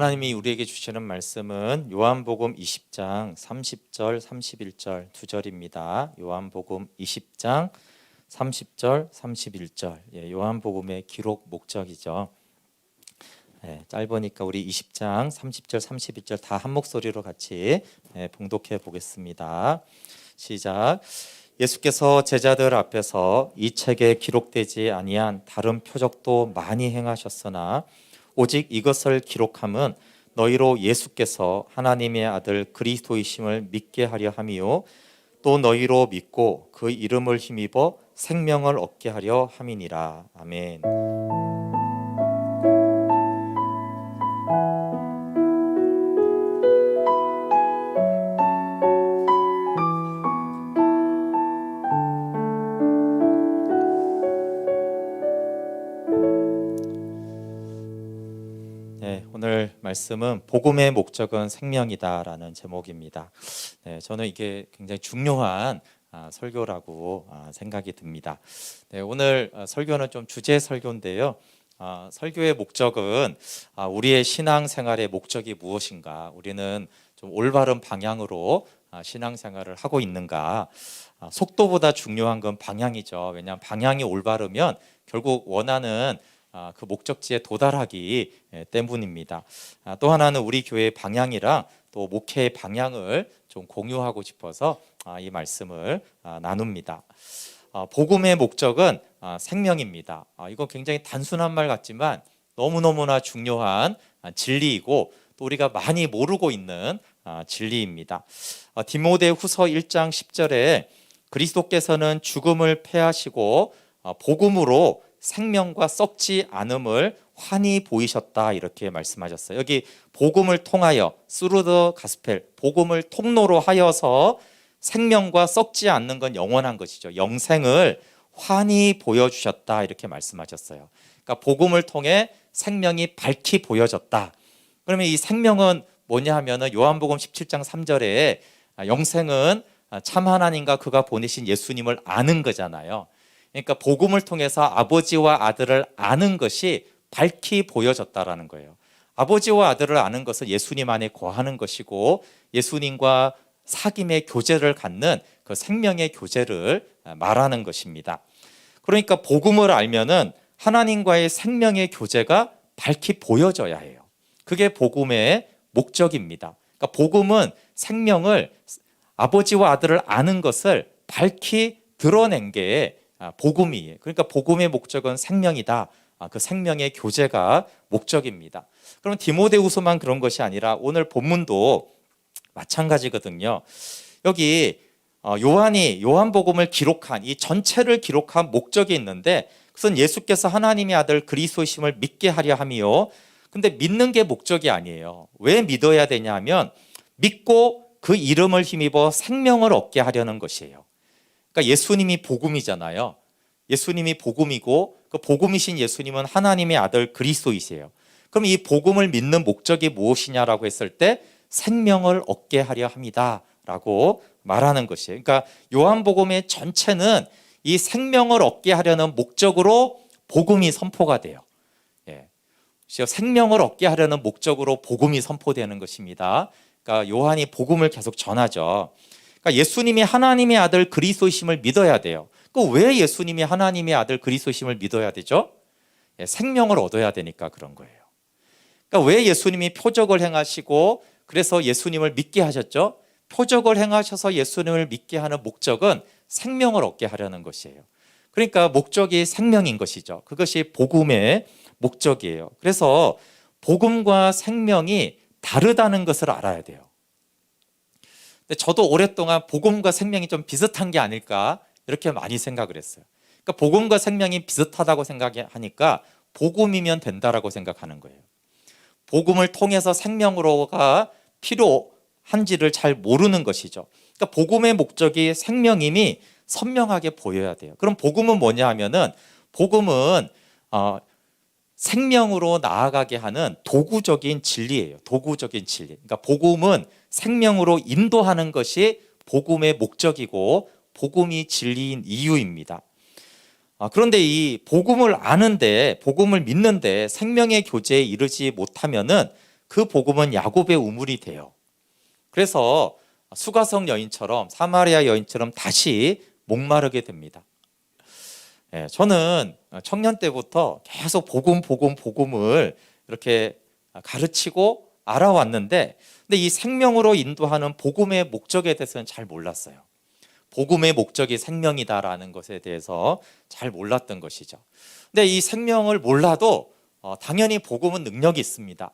하나님이 우리에게 주시는 말씀은 요한복음 20장 30절 31절 두 절입니다. 요한복음 20장 30절 31절 요한복음의 기록 목적이죠. 짧으니까 우리 20장 30절 31절 다 한 목소리로 같이 봉독해 보겠습니다. 시작. 예수께서 제자들 앞에서 이 책에 기록되지 아니한 다른 표적도 많이 행하셨으나 오직 이것을 기록함은 너희로 예수께서 하나님의 아들 그리스도이심을 믿게 하려 함이요 또 너희로 믿고 그 이름을 힘입어 생명을 얻게 하려 함이니라. 아멘. 오늘 말씀은 복음의 목적은 생명이다라는 제목입니다. 저는 이게 굉장히 중요한 설교라고 생각이 듭니다. 오늘 설교는 좀 주제 설교인데요. 설교의 목적은 우리의 신앙생활의 목적이 무엇인가, 우리는 좀 올바른 방향으로 신앙생활을 하고 있는가. 속도보다 중요한 건 방향이죠. 왜냐하면 방향이 올바르면 결국 원하는 그 목적지에 도달하기 때문입니다. 또 하나는 우리 교회의 방향이랑 또 목회의 방향을 좀 공유하고 싶어서 이 말씀을 나눕니다. 복음의 목적은 생명입니다. 이거 굉장히 단순한 말 같지만 너무너무나 중요한 진리이고 또 우리가 많이 모르고 있는 진리입니다. 디모데후서 1장 10절에 그리스도께서는 죽음을 패하시고 복음으로 생명과 썩지 않음을 환히 보이셨다, 이렇게 말씀하셨어요. 여기 복음을 통하여, through the gospel, 복음을 통로로 하여서 생명과 썩지 않는 건 영원한 것이죠. 영생을 환히 보여주셨다, 이렇게 말씀하셨어요. 그러니까 복음을 통해 생명이 밝히 보여졌다. 그러면 이 생명은 뭐냐 하면은 요한복음 17장 3절에 영생은 참 하나님과 그가 보내신 예수님을 아는 거잖아요. 그러니까 복음을 통해서 아버지와 아들을 아는 것이 밝히 보여졌다라는 거예요. 아버지와 아들을 아는 것은 예수님 안에 거하는 것이고 예수님과 사귐의 교제를 갖는 그 생명의 교제를 말하는 것입니다. 그러니까 복음을 알면은 하나님과의 생명의 교제가 밝히 보여져야 해요. 그게 복음의 목적입니다. 그러니까 복음은 생명을, 아버지와 아들을 아는 것을 밝히 드러낸 게 복음이에요. 그러니까 복음의 목적은 생명이다. 그 생명의 교제가 목적입니다. 그럼 디모데후서만 그런 것이 아니라 오늘 본문도 마찬가지거든요. 여기 요한이 요한복음을 기록한, 이 전체를 기록한 목적이 있는데 그것은 예수께서 하나님의 아들 그리스도이심을 믿게 하려 함이요. 근데 믿는 게 목적이 아니에요. 왜 믿어야 되냐면 믿고 그 이름을 힘입어 생명을 얻게 하려는 것이에요. 그러니까 예수님이 복음이잖아요. 예수님이 복음이고 그 복음이신 예수님은 하나님의 아들 그리스도이세요. 그럼 이 복음을 믿는 목적이 무엇이냐라고 했을 때 생명을 얻게 하려 합니다 라고 말하는 것이에요. 그러니까 요한복음의 전체는 이 생명을 얻게 하려는 목적으로 복음이 선포가 돼요. 생명을 얻게 하려는 목적으로 복음이 선포되는 것입니다. 그러니까 요한이 복음을 계속 전하죠. 그러니까 예수님이 하나님의 아들 그리스도이심을 믿어야 돼요. 왜 예수님이 하나님의 아들 그리스도이심을 믿어야 되죠? 생명을 얻어야 되니까 그런 거예요. 그러니까 왜 예수님이 표적을 행하시고 그래서 예수님을 믿게 하셨죠? 표적을 행하셔서 예수님을 믿게 하는 목적은 생명을 얻게 하려는 것이에요. 그러니까 목적이 생명인 것이죠. 그것이 복음의 목적이에요. 그래서 복음과 생명이 다르다는 것을 알아야 돼요. 근데 저도 오랫동안 복음과 생명이 좀 비슷한 게 아닐까 이렇게 많이 생각을 했어요. 그러니까 복음과 생명이 비슷하다고 생각하니까 복음이면 된다라고 생각하는 거예요. 복음을 통해서 생명으로가 필요한지를 잘 모르는 것이죠. 그러니까 복음의 목적이 생명임이 선명하게 보여야 돼요. 그럼 복음은 뭐냐 하면은 복음은 생명으로 나아가게 하는 도구적인 진리예요. 도구적인 진리. 그러니까 복음은 생명으로 인도하는 것이 복음의 목적이고 복음이 진리인 이유입니다. 그런데 이 복음을 아는데, 복음을 믿는데 생명의 교제에 이르지 못하면은 그 복음은 야곱의 우물이 돼요. 그래서 수가성 여인처럼, 사마리아 여인처럼 다시 목마르게 됩니다. 저는 청년 때부터 계속 복음을 이렇게 가르치고 알아왔는데, 근데 이 생명으로 인도하는 복음의 목적에 대해서는 잘 몰랐어요. 복음의 목적이 생명이다라는 것에 대해서 잘 몰랐던 것이죠. 근데 이 생명을 몰라도 당연히 복음은 능력이 있습니다.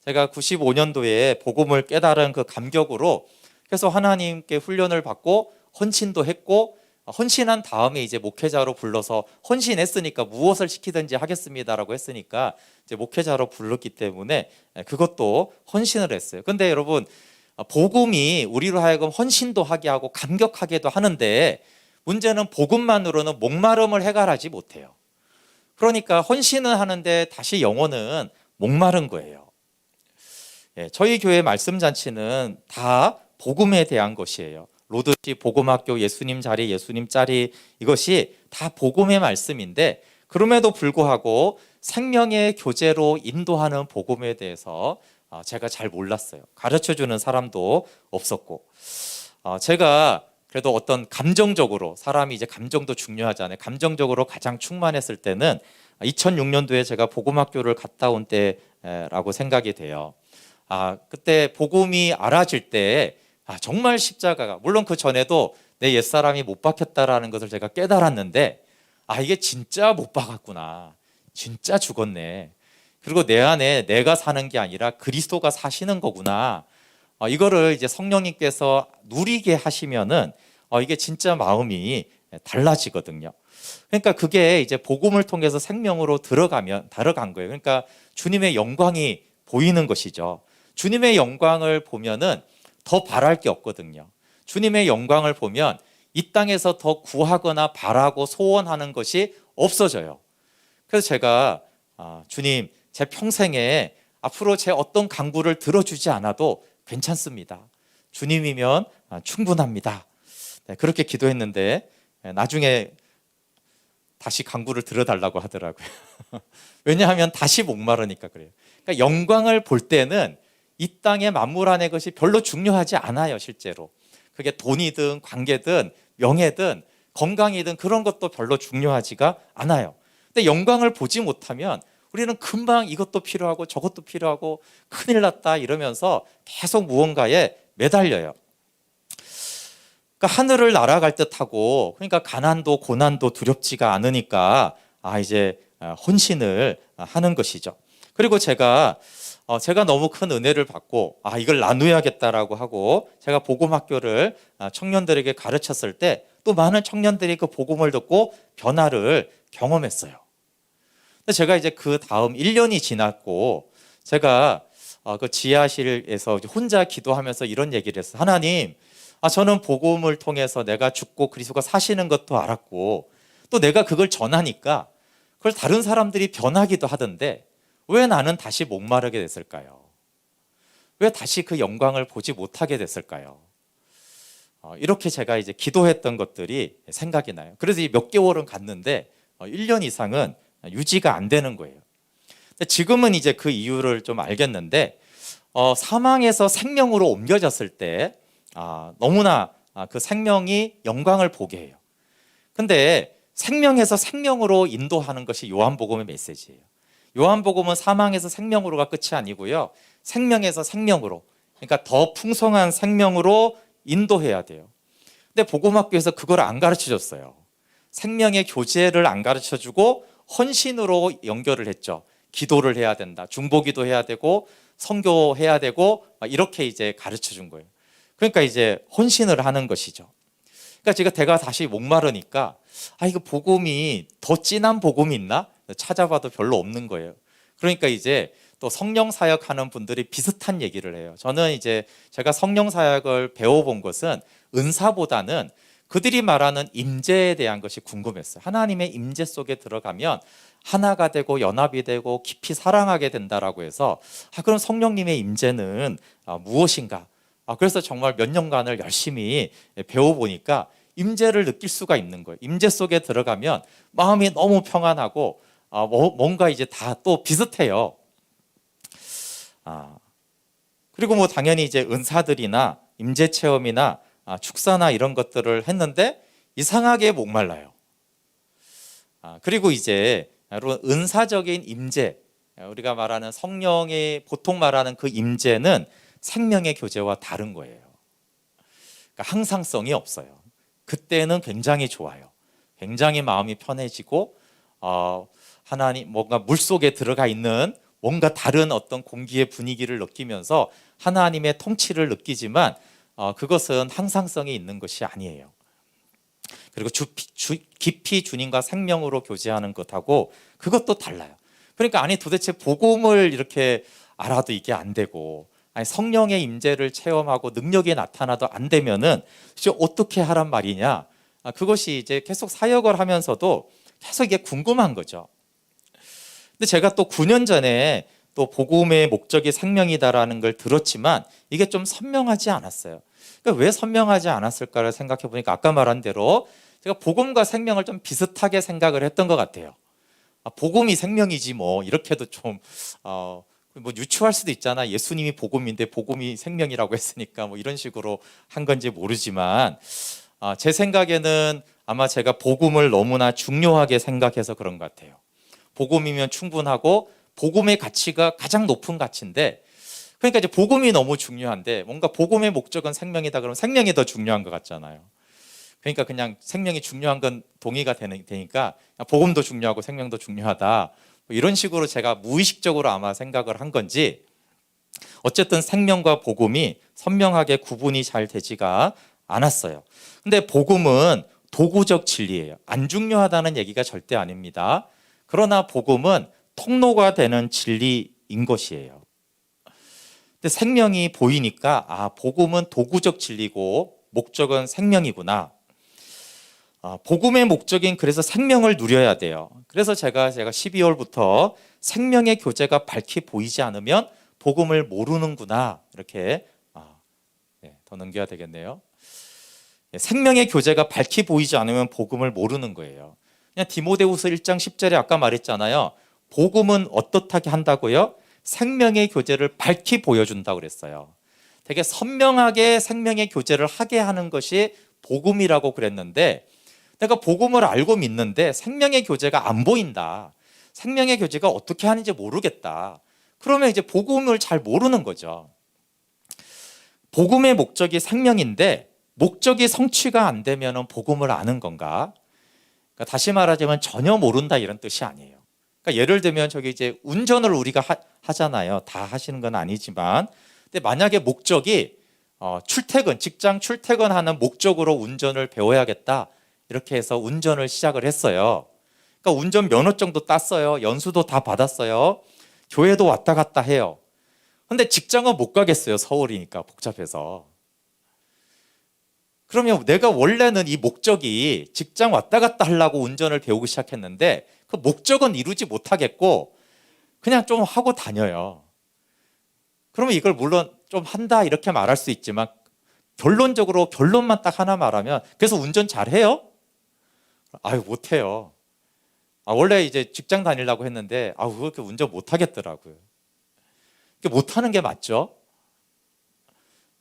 제가 95년도에 복음을 깨달은 그 감격으로 그래서 하나님께 훈련을 받고 헌신도 했고, 헌신한 다음에 이제 목회자로 불러서 헌신했으니까 무엇을 시키든지 하겠습니다라고 했으니까 이제 목회자로 불렀기 때문에 그것도 헌신을 했어요. 근데 여러분, 복음이 우리로 하여금 헌신도 하게 하고 감격하게도 하는데, 문제는 복음만으로는 목마름을 해결하지 못해요. 그러니까 헌신은 하는데 다시 영혼은 목마른 거예요. 저희 교회 말씀잔치는 다 복음에 대한 것이에요. 로드시 복음학교, 예수님 자리, 예수님 자리, 이것이 다 복음의 말씀인데, 그럼에도 불구하고 생명의 교제로 인도하는 복음에 대해서 제가 잘 몰랐어요. 가르쳐주는 사람도 없었고, 제가 그래도 어떤 감정적으로, 사람이 이제 감정도 중요하잖아요. 감정적으로 가장 충만했을 때는 2006년도에 제가 복음학교를 갔다 온 때라고 생각이 돼요. 그때 복음이 알아질 때 정말 십자가가, 물론 그 전에도 내 옛사람이 못 박혔다라는 것을 제가 깨달았는데, 이게 진짜 못 박았구나, 진짜 죽었네, 그리고 내 안에 내가 사는 게 아니라 그리스도가 사시는 거구나, 이거를 이제 성령님께서 누리게 하시면은 이게 진짜 마음이 달라지거든요. 그러니까 그게 이제 복음을 통해서 생명으로 들어간 거예요. 그러니까 주님의 영광이 보이는 것이죠. 주님의 영광을 보면은 더 바랄 게 없거든요. 주님의 영광을 보면 이 땅에서 더 구하거나 바라고 소원하는 것이 없어져요. 그래서 제가 주님, 제 평생에 앞으로 제 어떤 간구를 들어주지 않아도 괜찮습니다. 주님이면 충분합니다. 그렇게 기도했는데 나중에 다시 간구를 들어달라고 하더라고요. 왜냐하면 다시 목마르니까 그래요. 그러니까 영광을 볼 때는 이 땅의 만물 안의 것이 별로 중요하지 않아요. 실제로 그게 돈이든 관계든 명예든 건강이든 그런 것도 별로 중요하지가 않아요. 근데 영광을 보지 못하면 우리는 금방 이것도 필요하고 저것도 필요하고 큰일 났다 이러면서 계속 무언가에 매달려요. 그러니까 하늘을 날아갈 듯하고, 그러니까 가난도 고난도 두렵지가 않으니까 이제 헌신을 하는 것이죠. 그리고 제가 너무 큰 은혜를 받고 이걸 나누어야겠다라고 하고 제가 복음학교를 청년들에게 가르쳤을 때 또 많은 청년들이 그 복음을 듣고 변화를 경험했어요. 근데 제가 이제 그 다음 1년이 지났고 제가 그 지하실에서 혼자 기도하면서 이런 얘기를 했어요. 하나님, 저는 복음을 통해서 내가 죽고 그리스도가 사시는 것도 알았고 또 내가 그걸 전하니까 그걸 다른 사람들이 변하기도 하던데 왜 나는 다시 목마르게 됐을까요? 왜 다시 그 영광을 보지 못하게 됐을까요? 이렇게 제가 이제 기도했던 것들이 생각이 나요. 그래서 몇 개월은 갔는데 1년 이상은 유지가 안 되는 거예요. 근데 지금은 이제 그 이유를 좀 알겠는데, 사망에서 생명으로 옮겨졌을 때 너무나 그 생명이 영광을 보게 해요. 근데 생명에서 생명으로 인도하는 것이 요한복음의 메시지예요. 요한복음은 사망에서 생명으로가 끝이 아니고요, 생명에서 생명으로, 그러니까 더 풍성한 생명으로 인도해야 돼요. 근데 복음학교에서 그걸 안 가르쳐 줬어요. 생명의 교제를 안 가르쳐 주고 헌신으로 연결을 했죠. 기도를 해야 된다, 중보기도 해야 되고 선교해야 되고 이렇게 이제 가르쳐 준 거예요. 그러니까 이제 헌신을 하는 것이죠. 그러니까 제가 다시 목마르니까 이거 복음이 더 진한 복음이 있나? 찾아봐도 별로 없는 거예요. 그러니까 이제 또 성령 사역하는 분들이 비슷한 얘기를 해요. 저는 이제 제가 성령 사역을 배워본 것은 은사보다는 그들이 말하는 임재에 대한 것이 궁금했어요. 하나님의 임재 속에 들어가면 하나가 되고 연합이 되고 깊이 사랑하게 된다라고 해서 그럼 성령님의 임재는 무엇인가? 그래서 정말 몇 년간을 열심히 배워보니까 임재를 느낄 수가 있는 거예요. 임재 속에 들어가면 마음이 너무 평안하고 뭔가 이제 다 또 비슷해요. 그리고 뭐 당연히 이제 은사들이나 임재 체험이나 축사나 이런 것들을 했는데 이상하게 목말라요. 그리고 이제 여러분 은사적인 임재, 우리가 말하는 성령이 보통 말하는 그 임재는 생명의 교제와 다른 거예요. 그러니까 항상성이 없어요. 그때는 굉장히 좋아요. 굉장히 마음이 편해지고 하나님 뭔가 물속에 들어가 있는 뭔가 다른 어떤 공기의 분위기를 느끼면서 하나님의 통치를 느끼지만 그것은 항상성이 있는 것이 아니에요. 그리고 깊이 주님과 생명으로 교제하는 것하고 그것도 달라요. 그러니까 아니 도대체 복음을 이렇게 알아도 이게 안 되고, 아니 성령의 임재를 체험하고 능력이 나타나도 안 되면은 이제 어떻게 하란 말이냐? 그것이 이제 계속 사역을 하면서도 계속 이게 궁금한 거죠. 근데 제가 또 9년 전에 또 복음의 목적이 생명이다라는 걸 들었지만 이게 좀 선명하지 않았어요. 그러니까 왜 선명하지 않았을까를 생각해 보니까 아까 말한 대로 제가 복음과 생명을 좀 비슷하게 생각을 했던 것 같아요. 복음이 생명이지 뭐 이렇게도 좀 뭐 유추할 수도 있잖아. 예수님이 복음인데 복음이 생명이라고 했으니까 뭐 이런 식으로 한 건지 모르지만 제 생각에는 아마 제가 복음을 너무나 중요하게 생각해서 그런 것 같아요. 복음이면 충분하고 복음의 가치가 가장 높은 가치인데, 그러니까 이제 복음이 너무 중요한데 뭔가 복음의 목적은 생명이다 그러면 생명이 더 중요한 것 같잖아요. 그러니까 그냥 생명이 중요한 건 동의가 되니까 복음도 중요하고 생명도 중요하다, 뭐 이런 식으로 제가 무의식적으로 아마 생각을 한 건지 어쨌든 생명과 복음이 선명하게 구분이 잘 되지가 않았어요. 근데 복음은 도구적 진리예요. 안 중요하다는 얘기가 절대 아닙니다. 그러나 복음은 통로가 되는 진리인 것이에요. 근데 생명이 보이니까 복음은 도구적 진리고 목적은 생명이구나. 복음의 목적인 그래서 생명을 누려야 돼요. 그래서 제가 12월부터 생명의 교제가 밝히 보이지 않으면 복음을 모르는구나, 이렇게 더 넘겨야 되겠네요. 생명의 교제가 밝히 보이지 않으면 복음을 모르는 거예요. 그냥 디모데후서 1장 10절에 아까 말했잖아요. 복음은 어떻게 한다고요? 생명의 교제를 밝히 보여준다고 그랬어요. 되게 선명하게 생명의 교제를 하게 하는 것이 복음이라고 그랬는데, 내가 복음을 알고 믿는데 생명의 교제가 안 보인다, 생명의 교제가 어떻게 하는지 모르겠다, 그러면 이제 복음을 잘 모르는 거죠. 복음의 목적이 생명인데 목적이 성취가 안 되면 복음을 아는 건가? 그러니까 다시 말하자면 전혀 모른다 이런 뜻이 아니에요. 그러니까 예를 들면 저기 이제 운전을 우리가 하잖아요. 다 하시는 건 아니지만, 근데 만약에 목적이 출퇴근, 직장 출퇴근하는 목적으로 운전을 배워야겠다, 이렇게 해서 운전을 시작을 했어요. 그러니까 운전 면허증도 땄어요. 연수도 다 받았어요. 교회도 왔다 갔다 해요. 근데 직장은 못 가겠어요. 서울이니까 복잡해서. 그러면 내가 원래는 이 목적이 직장 왔다 갔다 하려고 운전을 배우기 시작했는데 그 목적은 이루지 못하겠고 그냥 좀 하고 다녀요. 그러면 이걸 물론 좀 한다 이렇게 말할 수 있지만 결론적으로 결론만 딱 하나 말하면, 그래서 운전 잘해요? 아유, 못해요. 원래 이제 직장 다니려고 했는데 그렇게 운전 못하겠더라고요. 못하는 게 맞죠?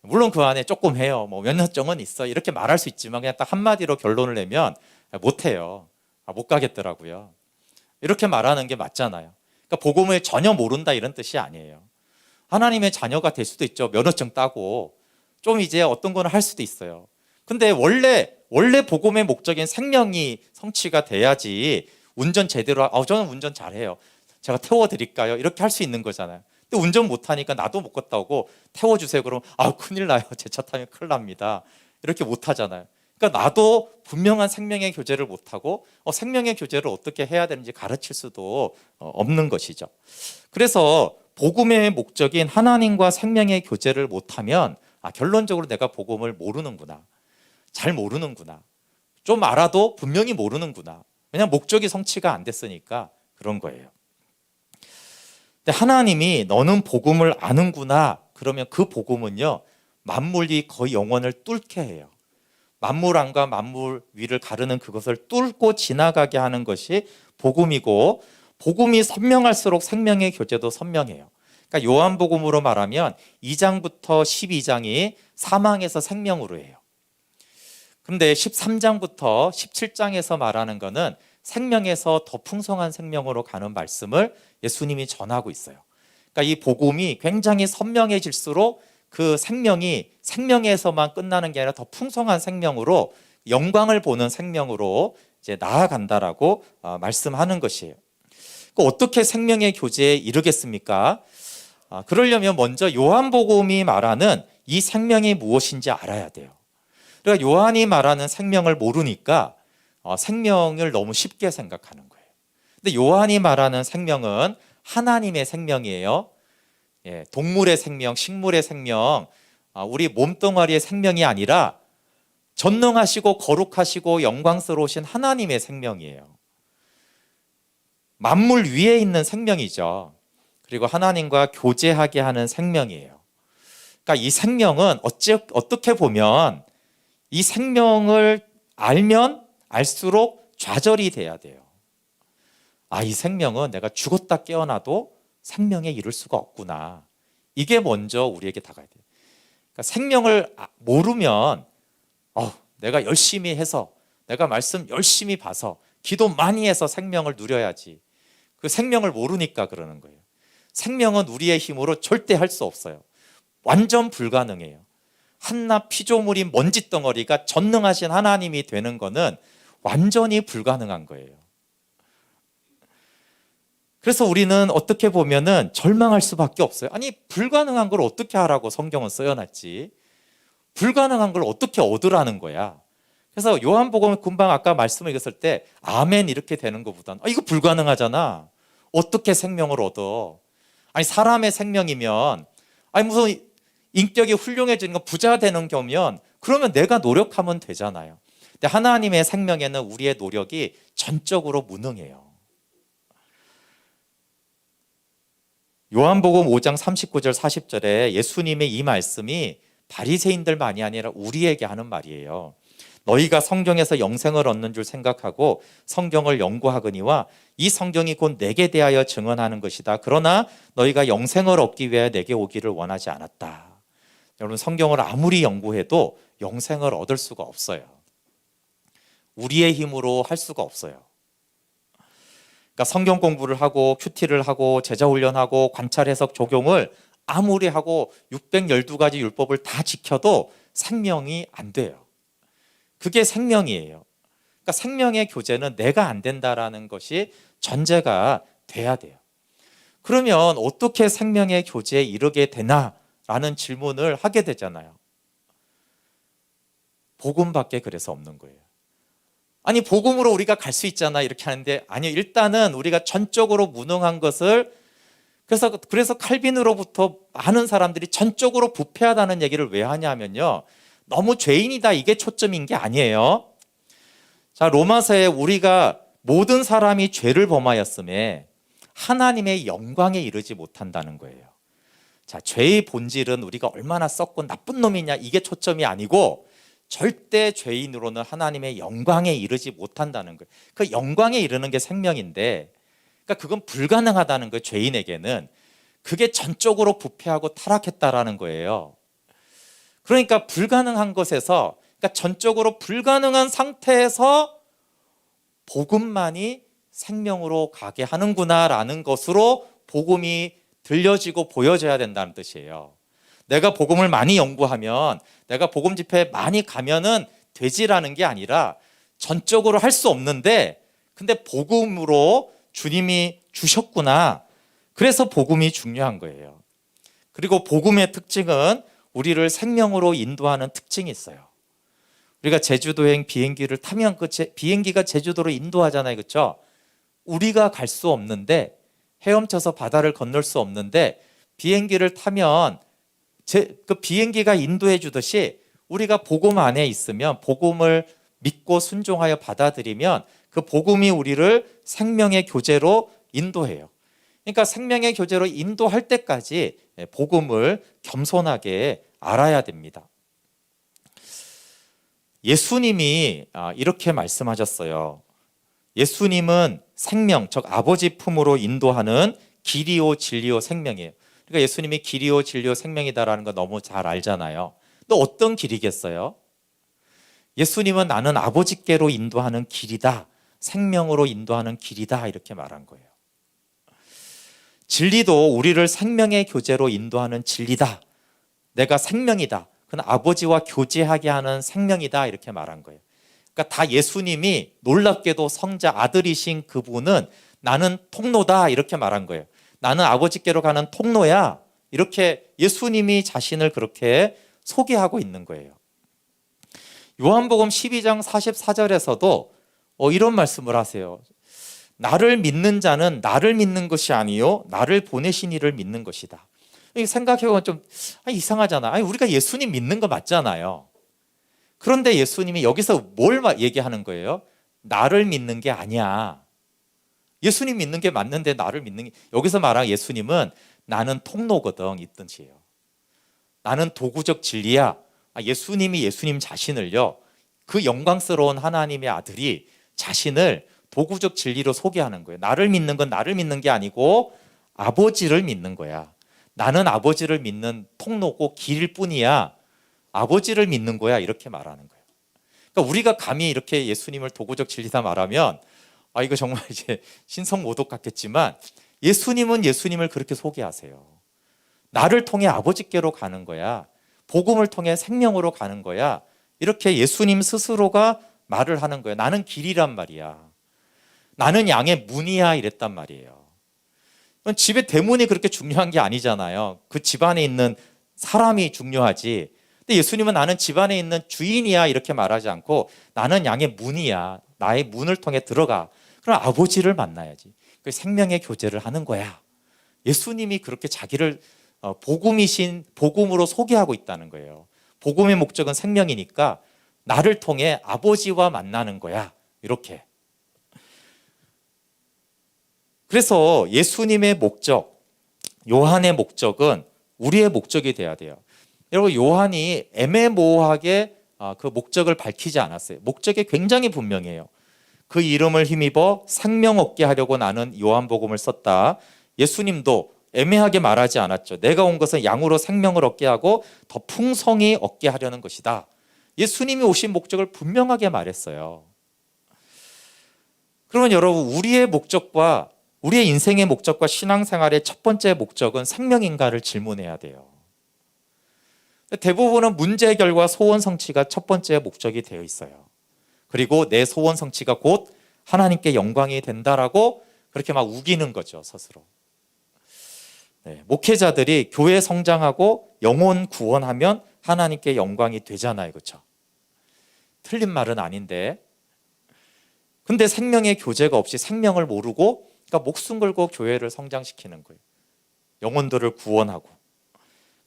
물론 그 안에 조금 해요. 뭐 면허증은 있어, 이렇게 말할 수 있지만 그냥 딱 한마디로 결론을 내면 못해요. 못 가겠더라고요. 이렇게 말하는 게 맞잖아요. 그러니까 복음을 전혀 모른다 이런 뜻이 아니에요. 하나님의 자녀가 될 수도 있죠. 면허증 따고 좀 이제 어떤 거는 할 수도 있어요. 근데 원래 복음의 목적인 생명이 성취가 돼야지 운전 제대로 저는 운전 잘해요, 제가 태워드릴까요? 이렇게 할 수 있는 거잖아요. 근데 운전 못하니까 나도 못 갔다 오고 태워주세요 그러면 큰일 나요, 제 차 타면 큰일 납니다, 이렇게 못하잖아요. 그러니까 나도 분명한 생명의 교제를 못하고 생명의 교제를 어떻게 해야 되는지 가르칠 수도 없는 것이죠. 그래서 복음의 목적인 하나님과 생명의 교제를 못하면 결론적으로 내가 복음을 모르는구나, 잘 모르는구나, 좀 알아도 분명히 모르는구나. 왜냐하면 목적이 성취가 안 됐으니까 그런 거예요. 근데 하나님이 너는 복음을 아는구나 그러면 그 복음은요, 만물이 거의 영원을 뚫게 해요. 만물 안과 만물 위를 가르는 그것을 뚫고 지나가게 하는 것이 복음이고, 복음이 선명할수록 생명의 교제도 선명해요. 그러니까 요한복음으로 말하면 2장부터 12장이 사망에서 생명으로 해요. 그런데 13장부터 17장에서 말하는 것은 생명에서 더 풍성한 생명으로 가는 말씀을 예수님이 전하고 있어요. 그러니까 이 복음이 굉장히 선명해질수록 그 생명이 생명에서만 끝나는 게 아니라 더 풍성한 생명으로, 영광을 보는 생명으로 이제 나아간다라고 말씀하는 것이에요. 어떻게 생명의 교제에 이르겠습니까? 그러려면 먼저 요한복음이 말하는 이 생명이 무엇인지 알아야 돼요. 그러니까 요한이 말하는 생명을 모르니까 생명을 너무 쉽게 생각하는 거예요. 근데 요한이 말하는 생명은 하나님의 생명이에요. 동물의 생명, 식물의 생명, 우리 몸뚱아리의 생명이 아니라 전능하시고 거룩하시고 영광스러우신 하나님의 생명이에요. 만물 위에 있는 생명이죠. 그리고 하나님과 교제하게 하는 생명이에요. 그러니까 이 생명은 어떻게 보면 이 생명을 알면 알수록 좌절이 돼야 돼요. 이 생명은 내가 죽었다 깨어나도 생명에 이를 수가 없구나. 이게 먼저 우리에게 다가야 돼요. 그러니까 생명을 모르면 내가 열심히 해서, 내가 말씀 열심히 봐서, 기도 많이 해서 생명을 누려야지. 그 생명을 모르니까 그러는 거예요. 생명은 우리의 힘으로 절대 할 수 없어요. 완전 불가능해요. 한낱 피조물인 먼지 덩어리가 전능하신 하나님이 되는 거는 완전히 불가능한 거예요. 그래서 우리는 어떻게 보면은 절망할 수밖에 없어요. 아니, 불가능한 걸 어떻게 하라고 성경은 써놨지? 불가능한 걸 어떻게 얻으라는 거야? 그래서 요한복음 금방 아까 말씀을 읽었을 때 아멘 이렇게 되는 것보다는 이거 불가능하잖아. 어떻게 생명을 얻어? 아니, 사람의 생명이면 무슨 인격이 훌륭해지는 거, 부자 되는 거면 그러면 내가 노력하면 되잖아요. 근데 하나님의 생명에는 우리의 노력이 전적으로 무능해요. 요한복음 5장 39절 40절에 예수님의 이 말씀이 바리새인들만이 아니라 우리에게 하는 말이에요. 너희가 성경에서 영생을 얻는 줄 생각하고 성경을 연구하거니와 이 성경이 곧 내게 대하여 증언하는 것이다. 그러나 너희가 영생을 얻기 위하여 내게 오기를 원하지 않았다. 여러분, 성경을 아무리 연구해도 영생을 얻을 수가 없어요. 우리의 힘으로 할 수가 없어요. 그러니까 성경 공부를 하고 큐티를 하고 제자 훈련하고 관찰 해석 적용을 아무리 하고 612가지 율법을 다 지켜도 생명이 안 돼요. 그게 생명이에요. 그러니까 생명의 교제는 내가 안 된다라는 것이 전제가 돼야 돼요. 그러면 어떻게 생명의 교제에 이르게 되나라는 질문을 하게 되잖아요. 복음밖에 그래서 없는 거예요. 아니, 복음으로 우리가 갈 수 있잖아 이렇게 하는데, 아니요, 일단은 우리가 전적으로 무능한 것을, 그래서 칼빈으로부터 많은 사람들이 전적으로 부패하다는 얘기를 왜 하냐면요, 너무 죄인이다 이게 초점인 게 아니에요. 자, 로마서에 우리가 모든 사람이 죄를 범하였음에 하나님의 영광에 이르지 못한다는 거예요. 자, 죄의 본질은 우리가 얼마나 썩고 나쁜 놈이냐 이게 초점이 아니고 절대 죄인으로는 하나님의 영광에 이르지 못한다는 거예요. 그 영광에 이르는 게 생명인데, 그러니까 그건 불가능하다는 거예요. 죄인에게는 그게 전적으로 부패하고 타락했다라는 거예요. 그러니까 불가능한 것에서, 그러니까 전적으로 불가능한 상태에서 복음만이 생명으로 가게 하는구나라는 것으로 복음이 들려지고 보여져야 된다는 뜻이에요. 내가 복음을 많이 연구하면, 내가 복음 집회에 많이 가면은 되지라는 게 아니라 전적으로 할 수 없는데, 근데 복음으로 주님이 주셨구나. 그래서 복음이 중요한 거예요. 그리고 복음의 특징은 우리를 생명으로 인도하는 특징이 있어요. 우리가 제주도행 비행기를 타면 비행기가 제주도로 인도하잖아요. 그렇죠? 우리가 갈 수 없는데, 헤엄쳐서 바다를 건널 수 없는데 비행기를 타면 그 비행기가 인도해 주듯이 우리가 복음 안에 있으면, 복음을 믿고 순종하여 받아들이면 그 복음이 우리를 생명의 교제로 인도해요. 그러니까 생명의 교제로 인도할 때까지 복음을 겸손하게 알아야 됩니다. 예수님이 이렇게 말씀하셨어요. 예수님은 생명, 즉 아버지 품으로 인도하는 길이요 진리요 생명이에요. 그러니까 예수님이 길이요 진리요 생명이다라는 거 너무 잘 알잖아요. 또 어떤 길이겠어요? 예수님은 나는 아버지께로 인도하는 길이다, 생명으로 인도하는 길이다, 이렇게 말한 거예요. 진리도 우리를 생명의 교제로 인도하는 진리다, 내가 생명이다, 그는 아버지와 교제하게 하는 생명이다, 이렇게 말한 거예요. 그러니까 다 예수님이 놀랍게도 성자 아들이신 그분은 나는 통로다, 이렇게 말한 거예요. 나는 아버지께로 가는 통로야, 이렇게 예수님이 자신을 그렇게 소개하고 있는 거예요. 요한복음 12장 44절에서도 이런 말씀을 하세요. 나를 믿는 자는 나를 믿는 것이 아니요 나를 보내신 이를 믿는 것이다. 생각해보면 좀 이상하잖아. 우리가 예수님 믿는 거 맞잖아요. 그런데 예수님이 여기서 뭘 얘기하는 거예요? 나를 믿는 게 아니야. 예수님 믿는 게 맞는데 나를 믿는 게, 여기서 말하는 예수님은 나는 통로거든, 이 뜻이에요. 나는 도구적 진리야. 예수님이 예수님 자신을요, 그 영광스러운 하나님의 아들이 자신을 도구적 진리로 소개하는 거예요. 나를 믿는 건 나를 믿는 게 아니고 아버지를 믿는 거야. 나는 아버지를 믿는 통로고 길일 뿐이야. 아버지를 믿는 거야, 이렇게 말하는 거예요. 그러니까 우리가 감히 이렇게 예수님을 도구적 진리다 말하면 이거 정말 이제 신성모독 같겠지만 예수님은 예수님을 그렇게 소개하세요. 나를 통해 아버지께로 가는 거야. 복음을 통해 생명으로 가는 거야. 이렇게 예수님 스스로가 말을 하는 거예요. 나는 길이란 말이야. 나는 양의 문이야, 이랬단 말이에요. 집의 대문이 그렇게 중요한 게 아니잖아요. 그 집안에 있는 사람이 중요하지. 근데 예수님은 나는 집안에 있는 주인이야, 이렇게 말하지 않고 나는 양의 문이야. 나의 문을 통해 들어가. 그럼 아버지를 만나야지. 그 생명의 교제를 하는 거야. 예수님이 그렇게 자기를 복음으로 소개하고 있다는 거예요. 복음의 목적은 생명이니까 나를 통해 아버지와 만나는 거야, 이렇게. 그래서 예수님의 목적, 요한의 목적은 우리의 목적이 돼야 돼요. 여러분, 요한이 애매모호하게 그 목적을 밝히지 않았어요. 목적이 굉장히 분명해요. 그 이름을 힘입어 생명 얻게 하려고 나는 요한복음을 썼다. 예수님도 애매하게 말하지 않았죠. 내가 온 것은 양으로 생명을 얻게 하고 더 풍성히 얻게 하려는 것이다. 예수님이 오신 목적을 분명하게 말했어요. 그러면 여러분, 우리의 목적과 우리의 인생의 목적과 신앙생활의 첫 번째 목적은 생명인가를 질문해야 돼요. 대부분은 문제 해결과 소원 성취가 첫 번째 목적이 되어 있어요. 그리고 내 소원 성취가 곧 하나님께 영광이 된다라고 그렇게 막 우기는 거죠, 스스로. 네, 목회자들이 교회 성장하고 영혼 구원하면 하나님께 영광이 되잖아요, 그렇죠? 틀린 말은 아닌데, 근데 생명의 교제가 없이 생명을 모르고, 그러니까 목숨 걸고 교회를 성장시키는 거예요. 영혼들을 구원하고.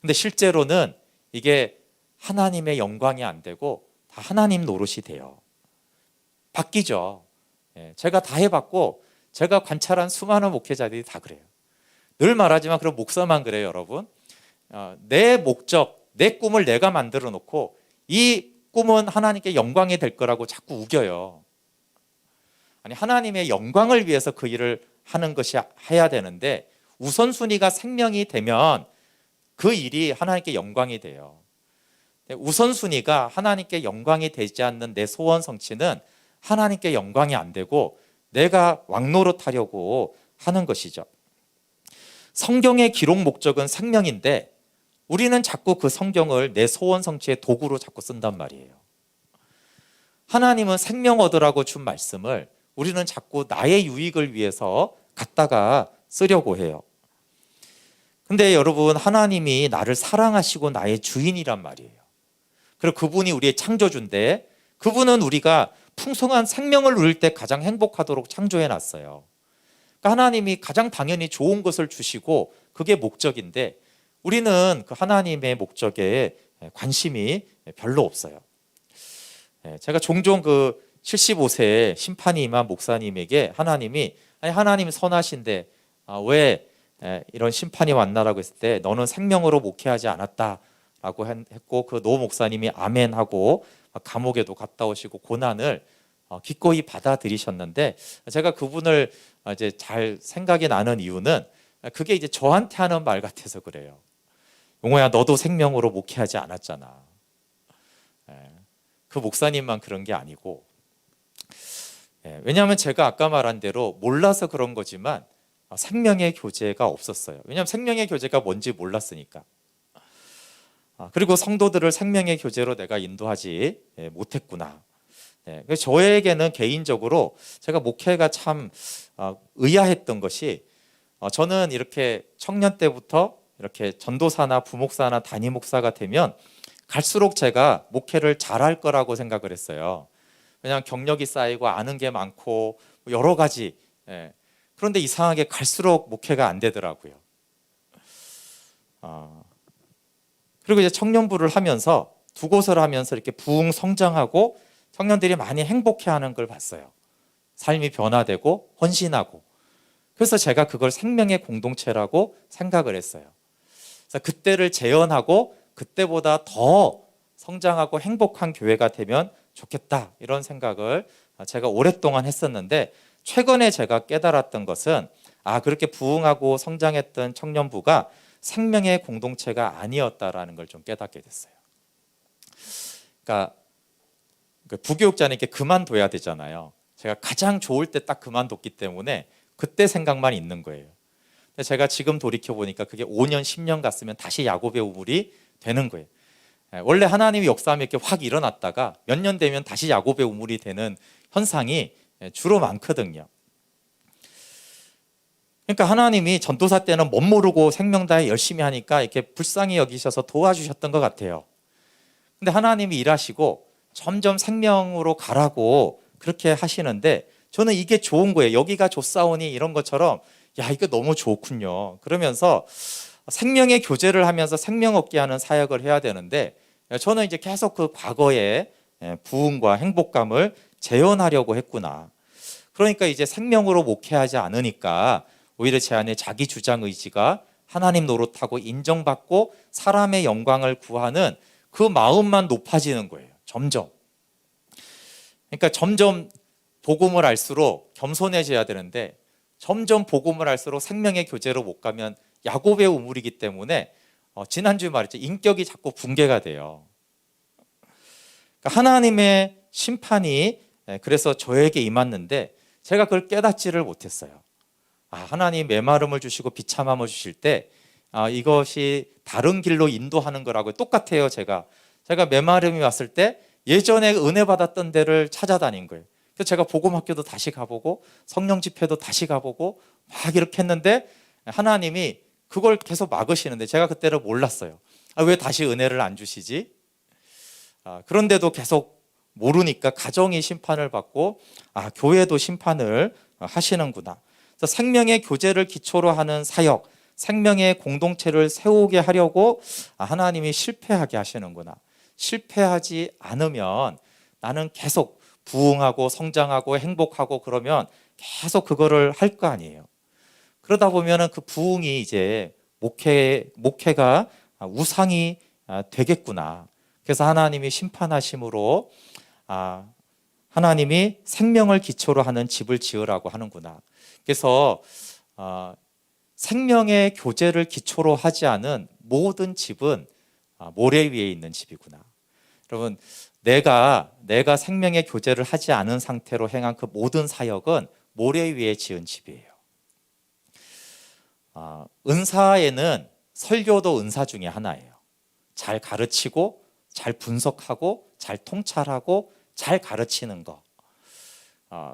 근데 실제로는 이게 하나님의 영광이 안 되고 다 하나님 노릇이 돼요. 바뀌죠. 제가 다 해봤고 제가 관찰한 수많은 목회자들이 다 그래요. 늘 말하지만 그럼 목사만 그래요, 여러분. 내 목적, 내 꿈을 내가 만들어 놓고 이 꿈은 하나님께 영광이 될 거라고 자꾸 우겨요. 아니, 하나님의 영광을 위해서 그 일을 하는 것이 해야 되는데 우선순위가 생명이 되면 그 일이 하나님께 영광이 돼요. 우선순위가 하나님께 영광이 되지 않는 내 소원 성취는 하나님께 영광이 안 되고 내가 왕노릇하려고 하는 것이죠. 성경의 기록 목적은 생명인데 우리는 자꾸 그 성경을 내 소원 성취의 도구로 자꾸 쓴단 말이에요. 하나님은 생명 얻으라고 준 말씀을 우리는 자꾸 나의 유익을 위해서 갖다가 쓰려고 해요. 근데 여러분, 하나님이 나를 사랑하시고 나의 주인이란 말이에요. 그리고 그분이 우리의 창조주인데 그분은 우리가 풍성한 생명을 누릴 때 가장 행복하도록 창조해 놨어요. 그러니까 하나님이 가장 당연히 좋은 것을 주시고 그게 목적인데 우리는 그 하나님의 목적에 관심이 별로 없어요. 제가 종종 그 75세 심판이 임한 목사님에게 하나님이 하나님 선하신데 왜 이런 심판이 왔나라고 했을 때 너는 생명으로 목회하지 않았다라고 했고 그 노 목사님이 아멘하고 감옥에도 갔다 오시고 고난을 기꺼이 받아들이셨는데 제가 그분을 이제 잘 생각이 나는 이유는 그게 이제 저한테 하는 말 같아서 그래요. 용호야, 너도 생명으로 목회하지 않았잖아. 그 목사님만 그런 게 아니고, 왜냐하면 제가 아까 말한 대로 몰라서 그런 거지만 생명의 교제가 없었어요. 왜냐하면 생명의 교제가 뭔지 몰랐으니까. 그리고 성도들을 생명의 교제로 내가 인도하지 못했구나. 그래서 저에게는 개인적으로 제가 목회가 참 의아했던 것이, 저는 이렇게 청년 때부터 이렇게 전도사나 부목사나 담임목사가 되면 갈수록 제가 목회를 잘할 거라고 생각을 했어요. 왜냐하면 경력이 쌓이고 아는 게 많고 여러 가지. 그런데 이상하게 갈수록 목회가 안 되더라고요. 그리고 이제 청년부를 하면서 두 곳을 하면서 이렇게 부흥 성장하고 청년들이 많이 행복해하는 걸 봤어요. 삶이 변화되고 헌신하고. 그래서 제가 그걸 생명의 공동체라고 생각을 했어요. 그래서 그때를 재현하고 그때보다 더 성장하고 행복한 교회가 되면 좋겠다, 이런 생각을 제가 오랫동안 했었는데, 최근에 제가 깨달았던 것은 그렇게 부흥하고 성장했던 청년부가 생명의 공동체가 아니었다라는 걸 좀 깨닫게 됐어요. 그러니까 부교육자님께 그만둬야 되잖아요. 제가 가장 좋을 때 딱 그만뒀기 때문에 그때 생각만 있는 거예요. 근데 제가 지금 돌이켜보니까 그게 5년, 10년 갔으면 다시 야곱의 우물이 되는 거예요. 원래 하나님이 역사하면 이렇게 확 일어났다가 몇 년 되면 다시 야곱의 우물이 되는 현상이 주로 많거든요. 그러니까 하나님이 전도사 때는 못 모르고 생명다해 열심히 하니까 이렇게 불쌍히 여기셔서 도와주셨던 것 같아요. 근데 하나님이 일하시고 점점 생명으로 가라고 그렇게 하시는데, 저는 이게 좋은 거예요. 여기가 좋사오니 이런 것처럼, 야, 이거 너무 좋군요. 그러면서 생명의 교제를 하면서 생명 얻게 하는 사역을 해야 되는데, 저는 이제 계속 그 과거의 부흥과 행복감을 재현하려고 했구나. 그러니까 이제 생명으로 목회하지 않으니까 오히려 제 안에 자기 주장 의지가 하나님 노릇하고 인정받고 사람의 영광을 구하는 그 마음만 높아지는 거예요. 점점. 그러니까 점점 복음을 알수록 겸손해져야 되는데, 점점 복음을 알수록 생명의 교제로 못 가면 야곱의 우물이기 때문에 지난주에 말했죠. 인격이 자꾸 붕괴가 돼요. 그러니까 하나님의 심판이 그래서 저에게 임했는데 제가 그걸 깨닫지를 못했어요. 하나님 메마름을 주시고 비참함을 주실 때 이것이 다른 길로 인도하는 거라고 똑같아요. 제가 메마름이 왔을 때 예전에 은혜 받았던 데를 찾아다닌 거예요. 그래서 제가 복음학교도 다시 가보고 성령 집회도 다시 가보고 막 이렇게 했는데 하나님이 그걸 계속 막으시는데 제가 그때를 몰랐어요. 왜 다시 은혜를 안 주시지? 그런데도 계속 모르니까 가정이 심판을 받고 교회도 심판을 하시는구나. 그래서 생명의 교제를 기초로 하는 사역, 생명의 공동체를 세우게 하려고 하나님이 실패하게 하시는구나. 실패하지 않으면 나는 계속 부흥하고 성장하고 행복하고 그러면 계속 그거를 할 거 아니에요. 그러다 보면은 그 부흥이 이제 목회가 우상이 되겠구나. 그래서 하나님이 심판하심으로 하나님이 생명을 기초로 하는 집을 지으라고 하는구나. 그래서 생명의 교제를 기초로 하지 않은 모든 집은 모래 위에 있는 집이구나. 여러분, 내가 생명의 교제를 하지 않은 상태로 행한 그 모든 사역은 모래 위에 지은 집이에요. 은사에는 설교도 은사 중에 하나예요. 잘 가르치고 잘 분석하고 잘 통찰하고 잘 가르치는 거.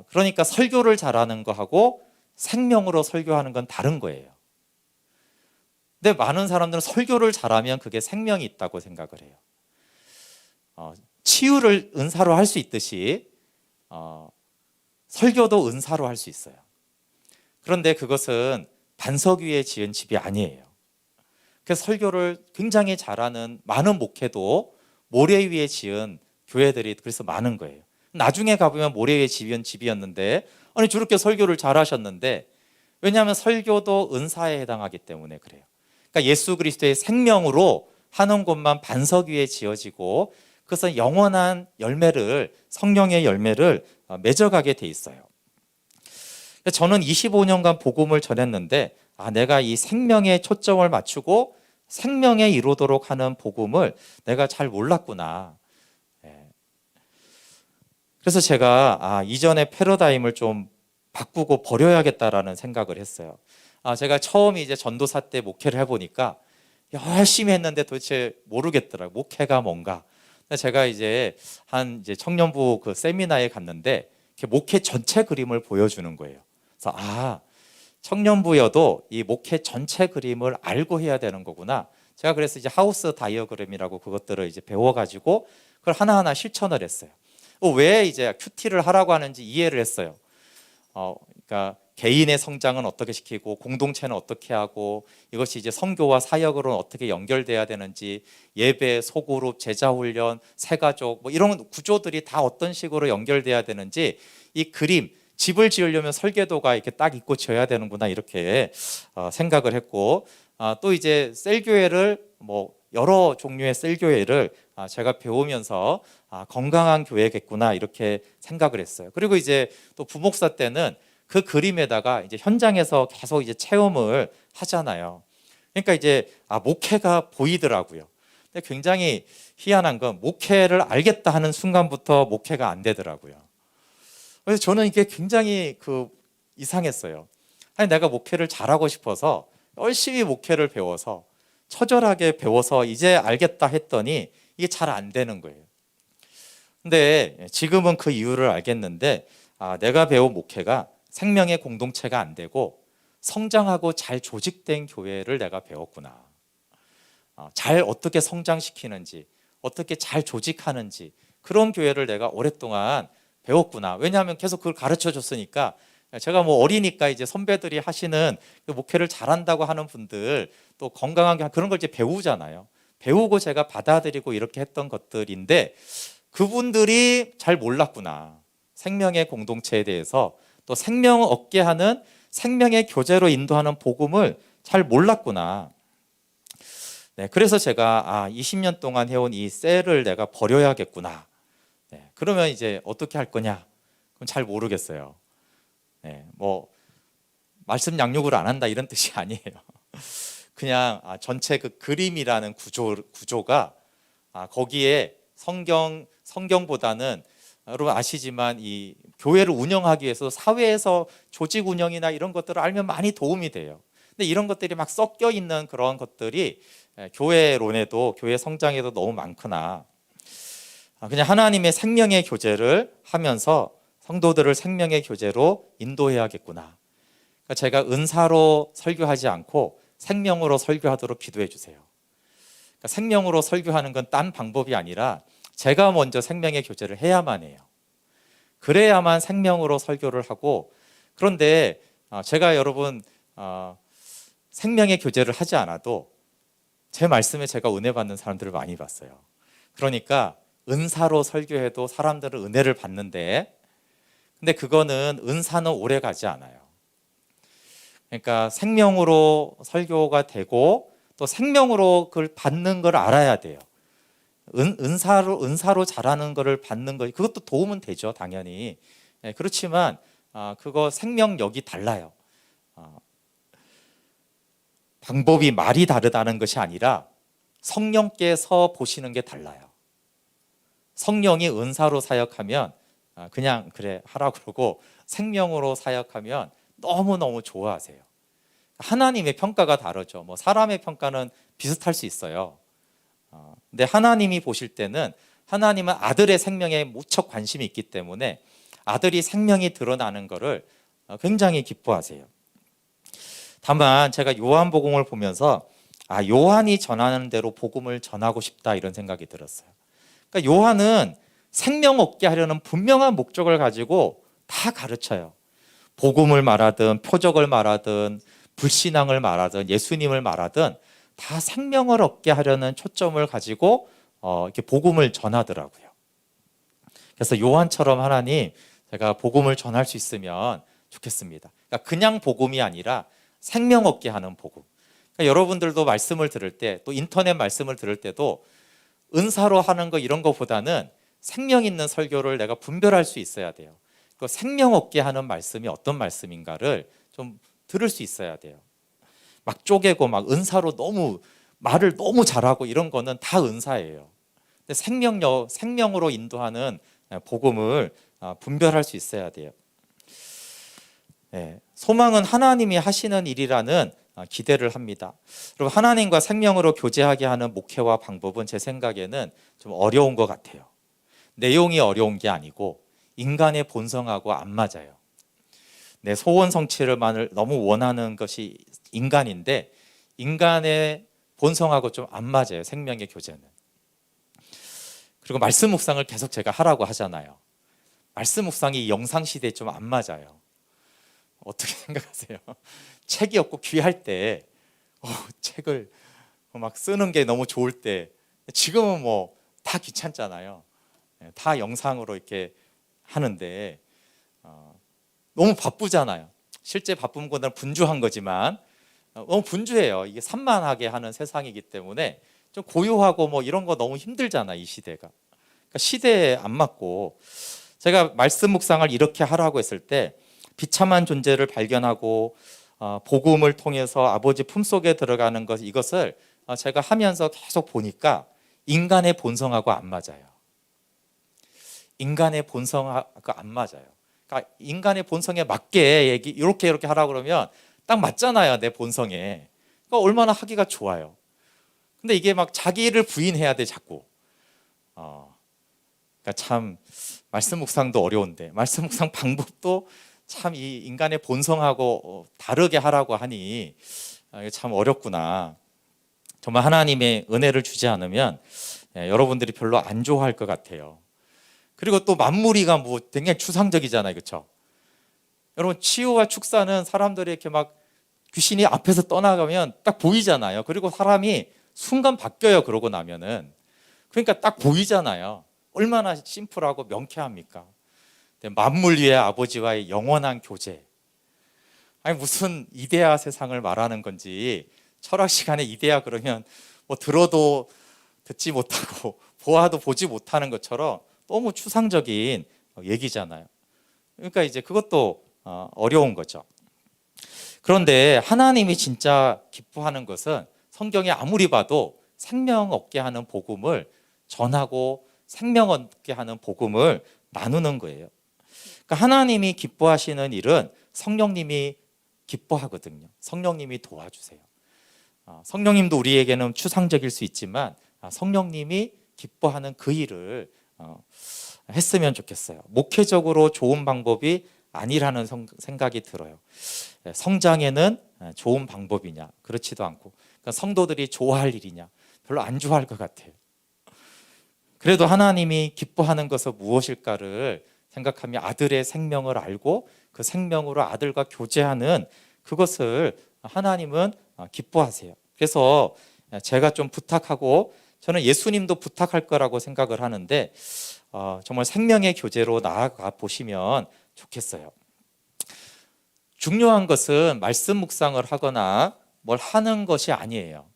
그러니까 설교를 잘하는 거하고 생명으로 설교하는 건 다른 거예요. 근데 많은 사람들은 설교를 잘하면 그게 생명이 있다고 생각을 해요. 치유를 은사로 할 수 있듯이 설교도 은사로 할 수 있어요. 그런데 그것은 반석 위에 지은 집이 아니에요. 그래서 설교를 굉장히 잘하는 많은 목회도 모래 위에 지은 교회들이 그래서 많은 거예요. 나중에 가보면 모래 위에 지은 집이었는데 저렇게 설교를 잘하셨는데, 왜냐하면 설교도 은사에 해당하기 때문에 그래요. 그러니까 예수 그리스도의 생명으로 하는 곳만 반석 위에 지어지고 그것은 영원한 열매를, 성령의 열매를 맺어가게 돼 있어요. 저는 25년간 복음을 전했는데 내가 이 생명에 초점을 맞추고 생명에 이루도록 하는 복음을 내가 잘 몰랐구나. 예. 그래서 제가 이전의 패러다임을 좀 바꾸고 버려야겠다라는 생각을 했어요. 제가 처음 이제 전도사 때 목회를 해보니까 열심히 했는데 도대체 모르겠더라고요. 목회가 뭔가. 제가 이제 이제 청년부 그 세미나에 갔는데 목회 전체 그림을 보여주는 거예요. 그래서 청년부여도 이 목회 전체 그림을 알고 해야 되는 거구나. 제가 그래서 이제 하우스 다이어그램이라고 그것들을 이제 배워가지고 그걸 하나하나 실천을 했어요. 왜 이제 큐티를 하라고 하는지 이해를 했어요. 그러니까 개인의 성장은 어떻게 시키고 공동체는 어떻게 하고 이것이 이제 선교와 사역으로는 어떻게 연결돼야 되는지 예배, 소그룹, 제자훈련, 새가족 뭐 이런 구조들이 다 어떤 식으로 연결돼야 되는지 이 그림 집을 지으려면 설계도가 이렇게 딱 있고 지어야 되는구나 이렇게 생각을 했고 또 이제 셀교회를 뭐 여러 종류의 셀교회를 제가 배우면서 건강한 교회겠구나 이렇게 생각을 했어요. 그리고 이제 또 부목사 때는 그 그림에다가 이제 현장에서 계속 이제 체험을 하잖아요. 그러니까 이제 목회가 보이더라고요. 근데 굉장히 희한한 건 목회를 알겠다 하는 순간부터 목회가 안 되더라고요. 그래서 저는 이게 굉장히 이상했어요. 내가 목회를 잘하고 싶어서 열심히 목회를 배워서 처절하게 배워서 이제 알겠다 했더니 이게 잘 안 되는 거예요. 근데 지금은 그 이유를 알겠는데 내가 배운 목회가 생명의 공동체가 안 되고 성장하고 잘 조직된 교회를 내가 배웠구나. 잘 어떻게 성장시키는지 어떻게 잘 조직하는지 그런 교회를 내가 오랫동안 배웠구나. 왜냐하면 계속 그걸 가르쳐 줬으니까 제가 뭐 어리니까 이제 선배들이 하시는 그 목회를 잘한다고 하는 분들 또 건강하게 그런 걸 이제 배우잖아요. 배우고 제가 받아들이고 이렇게 했던 것들인데 그분들이 잘 몰랐구나. 생명의 공동체에 대해서 또 생명을 얻게 하는 생명의 교제로 인도하는 복음을 잘 몰랐구나. 네, 그래서 제가 20년 동안 해온 이 셀을 내가 버려야겠구나. 네, 그러면 이제 어떻게 할 거냐? 그건 잘 모르겠어요. 네, 뭐 말씀 양육을 안 한다 이런 뜻이 아니에요. 그냥 전체 그 그림이라는 구조가 거기에 성경보다는 여러분 아시지만 이 교회를 운영하기 위해서 사회에서 조직 운영이나 이런 것들을 알면 많이 도움이 돼요. 근데 이런 것들이 막 섞여 있는 그런 것들이 교회론에도 교회 성장에도 너무 많구나. 그냥 하나님의 생명의 교제를 하면서 성도들을 생명의 교제로 인도해야겠구나. 그러니까 제가 은사로 설교하지 않고 생명으로 설교하도록 기도해 주세요. 그러니까 생명으로 설교하는 건 딴 방법이 아니라 제가 먼저 생명의 교제를 해야만 해요. 그래야만 생명으로 설교를 하고 그런데 제가 여러분 생명의 교제를 하지 않아도 제 말씀에 제가 은혜 받는 사람들을 많이 봤어요. 그러니까 은사로 설교해도 사람들은 은혜를 받는데 근데 그거는 은사는 오래 가지 않아요. 그러니까 생명으로 설교가 되고 또 생명으로 그걸 받는 걸 알아야 돼요. 은사로 잘하는 거를 받는 거 그것도 도움은 되죠, 당연히. 그렇지만 그거 생명력이 달라요. 방법이 말이 다르다는 것이 아니라 성령께서 보시는 게 달라요. 성령이 은사로 사역하면 그냥 그래 하라고 그러고 생명으로 사역하면 너무너무 좋아하세요. 하나님의 평가가 다르죠. 뭐 사람의 평가는 비슷할 수 있어요. 근데 하나님이 보실 때는 하나님은 아들의 생명에 무척 관심이 있기 때문에 아들이 생명이 드러나는 것을 굉장히 기뻐하세요. 다만 제가 요한복음을 보면서 요한이 전하는 대로 복음을 전하고 싶다 이런 생각이 들었어요. 그러니까 요한은 생명 얻게 하려는 분명한 목적을 가지고 다 가르쳐요. 복음을 말하든 표적을 말하든 불신앙을 말하든 예수님을 말하든 다 생명을 얻게 하려는 초점을 가지고 이렇게 복음을 전하더라고요. 그래서 요한처럼 하나님 제가 복음을 전할 수 있으면 좋겠습니다. 그러니까 그냥 복음이 아니라 생명 얻게 하는 복음. 그러니까 여러분들도 말씀을 들을 때 또 인터넷 말씀을 들을 때도 은사로 하는 거 이런 거보다는 생명 있는 설교를 내가 분별할 수 있어야 돼요. 그 생명 얻게 하는 말씀이 어떤 말씀인가를 좀 들을 수 있어야 돼요. 막 쪼개고 막 은사로 너무 말을 너무 잘하고 이런 거는 다 은사예요. 근데 생명으로 인도하는 복음을 분별할 수 있어야 돼요. 소망은 하나님이 하시는 일이라는 기대를 합니다. 그리고 하나님과 생명으로 교제하게 하는 목회와 방법은 제 생각에는 좀 어려운 것 같아요. 내용이 어려운 게 아니고 인간의 본성하고 안 맞아요. 내 소원 성취를만을 너무 원하는 것이 인간인데 인간의 본성하고 좀 안 맞아요. 생명의 교제는. 그리고 말씀 묵상을 계속 제가 하라고 하잖아요. 말씀 묵상이 영상 시대에 좀 안 맞아요. 어떻게 생각하세요? 책이 없고 귀할 때 책을 막 쓰는 게 너무 좋을 때, 지금은 뭐 다 귀찮잖아요. 다 영상으로 이렇게 하는데 너무 바쁘잖아요. 실제 바쁜 것은 분주한 거지만 너무 분주해요. 이게 산만하게 하는 세상이기 때문에 좀 고요하고 뭐 이런 거 너무 힘들잖아, 이 시대가. 그러니까 시대에 안 맞고, 제가 말씀 묵상을 이렇게 하라고 했을 때 비참한 존재를 발견하고 복음을 통해서 아버지 품속에 들어가는 것, 이것을 제가 하면서 계속 보니까 인간의 본성하고 안 맞아요. 인간의 본성하고 안 맞아요. 그러니까 인간의 본성에 맞게 이렇게 하라고 그러면 딱 맞잖아요, 내 본성에. 그러니까 얼마나 하기가 좋아요. 근데 이게 막 자기를 부인해야 돼, 자꾸. 그러니까 참 말씀 묵상도 어려운데 말씀 묵상 방법도 참 이 인간의 본성하고 다르게 하라고 하니 참 어렵구나. 정말 하나님의 은혜를 주지 않으면 여러분들이 별로 안 좋아할 것 같아요. 그리고 또 만무리가 뭐 굉장히 추상적이잖아요, 그렇죠? 여러분, 치유와 축사는 사람들이 이렇게 막 귀신이 앞에서 떠나가면 딱 보이잖아요. 그리고 사람이 순간 바뀌어요, 그러고 나면은. 그러니까 딱 보이잖아요. 얼마나 심플하고 명쾌합니까? 만물 위의 아버지와의 영원한 교제. 아니 무슨 이데아 세상을 말하는 건지, 철학 시간에 이데아 그러면 뭐 들어도 듣지 못하고 보아도 보지 못하는 것처럼 너무 추상적인 얘기잖아요. 그러니까 이제 그것도 어려운 거죠. 그런데 하나님이 진짜 기뻐하는 것은 성경에 아무리 봐도 생명 얻게 하는 복음을 전하고 생명 얻게 하는 복음을 나누는 거예요. 그러니까 하나님이 기뻐하시는 일은 성령님이 기뻐하거든요. 성령님이 도와주세요. 성령님도 우리에게는 추상적일 수 있지만 성령님이 기뻐하는 그 일을 했으면 좋겠어요. 목회적으로 좋은 방법이 아니라는 생각이 들어요. 성장에는 좋은 방법이냐? 그렇지도 않고, 그러니까 성도들이 좋아할 일이냐? 별로 안 좋아할 것 같아요. 그래도 하나님이 기뻐하는 것은 무엇일까를 생각하며 아들의 생명을 알고 그 생명으로 아들과 교제하는 그것을 하나님은 기뻐하세요. 그래서 제가 좀 부탁하고, 저는 예수님도 부탁할 거라고 생각을 하는데 정말 생명의 교제로 나아가 보시면 좋겠어요. 중요한 것은 말씀 묵상을 하거나 뭘 하는 것이 아니에요.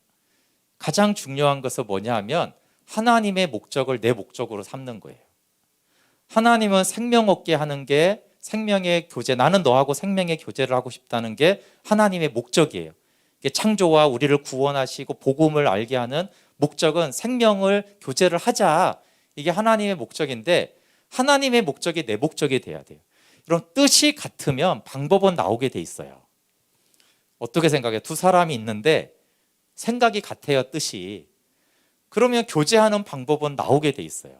가장 중요한 것은 뭐냐 하면 하나님의 목적을 내 목적으로 삼는 거예요. 하나님은 생명 얻게 하는 게 생명의 교제, 나는 너하고 생명의 교제를 하고 싶다는 게 하나님의 목적이에요. 창조와 우리를 구원하시고 복음을 알게 하는 목적은 생명을 교제를 하자, 이게 하나님의 목적인데 하나님의 목적이 내 목적이 돼야 돼요. 이런 뜻이 같으면 방법은 나오게 돼 있어요. 어떻게 생각해요? 두 사람이 있는데 생각이 같아요, 뜻이. 그러면 교제하는 방법은 나오게 돼 있어요.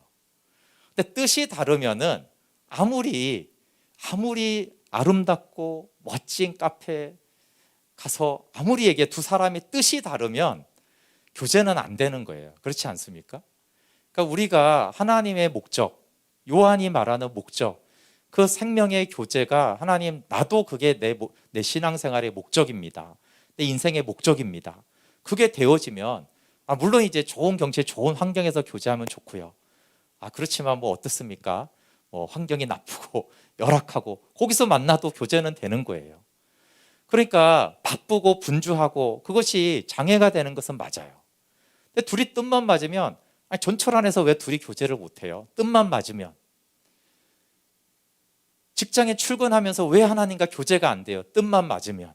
근데 뜻이 다르면은 아무리 아름답고 멋진 카페 가서 아무리 얘기해, 두 사람의 뜻이 다르면 교제는 안 되는 거예요. 그렇지 않습니까? 그러니까 우리가 하나님의 목적, 요한이 말하는 목적, 그 생명의 교제가 하나님, 나도 그게 내 신앙생활의 목적입니다. 내 인생의 목적입니다. 그게 되어지면 물론 이제 좋은 경치, 좋은 환경에서 교제하면 좋고요. 그렇지만 뭐 어떻습니까? 뭐 환경이 나쁘고 열악하고 거기서 만나도 교제는 되는 거예요. 그러니까 바쁘고 분주하고 그것이 장애가 되는 것은 맞아요. 근데 둘이 뜻만 맞으면, 전철 안에서 왜 둘이 교제를 못해요? 뜻만 맞으면. 직장에 출근하면서 왜 하나님과 교제가 안 돼요? 뜻만 맞으면.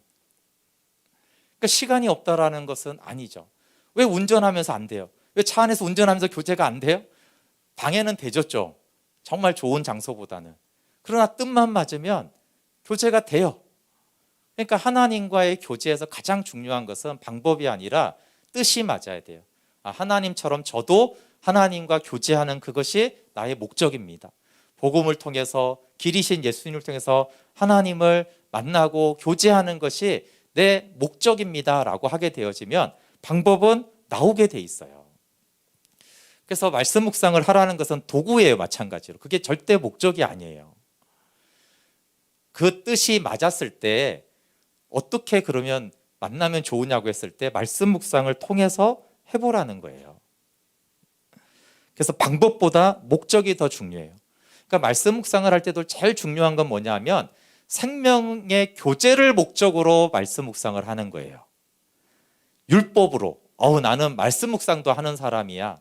그러니까 시간이 없다라는 것은 아니죠. 왜 운전하면서 안 돼요? 왜 차 안에서 운전하면서 교제가 안 돼요? 방해는 되죠 좀. 정말 좋은 장소보다는. 그러나 뜻만 맞으면 교제가 돼요. 그러니까 하나님과의 교제에서 가장 중요한 것은 방법이 아니라 뜻이 맞아야 돼요. 하나님처럼 저도 하나님과 교제하는 그것이 나의 목적입니다. 복음을 통해서 길이신 예수님을 통해서 하나님을 만나고 교제하는 것이 내 목적입니다라고 하게 되어지면 방법은 나오게 돼 있어요. 그래서 말씀 묵상을 하라는 것은 도구예요, 마찬가지로. 그게 절대 목적이 아니에요. 그 뜻이 맞았을 때 어떻게 그러면 만나면 좋으냐고 했을 때 말씀 묵상을 통해서 해보라는 거예요. 그래서 방법보다 목적이 더 중요해요. 그러니까 말씀 묵상을 할 때도 제일 중요한 건 뭐냐면 생명의 교제를 목적으로 말씀 묵상을 하는 거예요. 율법으로 나는 말씀 묵상도 하는 사람이야,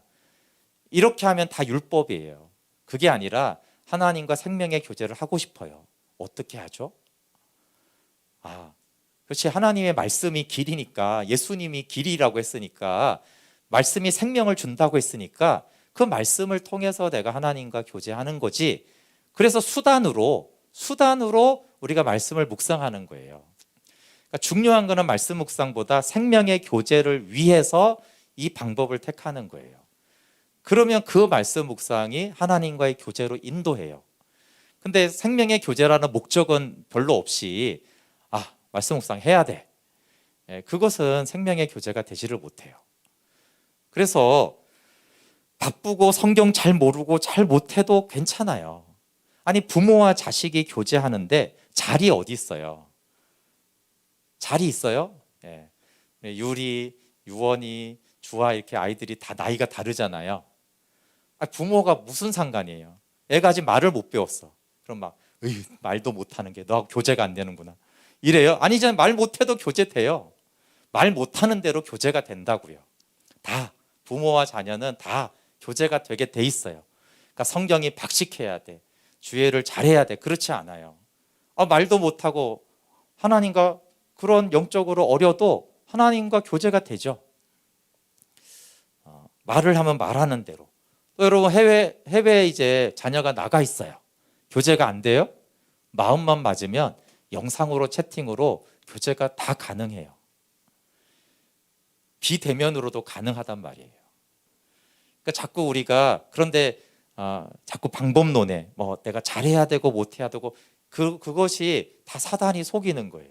이렇게 하면 다 율법이에요. 그게 아니라 하나님과 생명의 교제를 하고 싶어요. 어떻게 하죠? 그렇지, 하나님의 말씀이 길이니까, 예수님이 길이라고 했으니까, 말씀이 생명을 준다고 했으니까 그 말씀을 통해서 내가 하나님과 교제하는 거지. 그래서 수단으로 우리가 말씀을 묵상하는 거예요. 그러니까 중요한 거는 말씀 묵상보다 생명의 교제를 위해서 이 방법을 택하는 거예요. 그러면 그 말씀 묵상이 하나님과의 교제로 인도해요. 근데 생명의 교제라는 목적은 별로 없이 말씀 묵상 해야 돼, 그것은 생명의 교제가 되지를 못해요. 그래서 바쁘고 성경 잘 모르고 잘 못해도 괜찮아요. 아니, 부모와 자식이 교제하는데 자리 어디 있어요? 자리 있어요? 유리, 유원이, 주아 이렇게 아이들이 다 나이가 다르잖아요. 부모가 무슨 상관이에요? 애가 아직 말을 못 배웠어. 그럼 막 말도 못하는 게 너하고 교제가 안 되는구나 이래요? 아니잖아요. 말 못해도 교제돼요. 말 못하는 대로 교제가 된다고요. 다 부모와 자녀는 다 교제가 되게 돼 있어요. 그러니까 성경이 박식해야 돼, 주의를 잘해야 돼, 그렇지 않아요. 말도 못하고 하나님과 그런 영적으로 어려도 하나님과 교제가 되죠. 말을 하면 말하는 대로. 또 여러분 해외에 이제 자녀가 나가 있어요. 교제가 안 돼요? 마음만 맞으면 영상으로 채팅으로 교제가 다 가능해요. 비대면으로도 가능하단 말이에요. 그러니까 자꾸 우리가 그런데 자꾸 방법론에 내가 잘해야 되고 못해야 되고 그것이 다 사단이 속이는 거예요.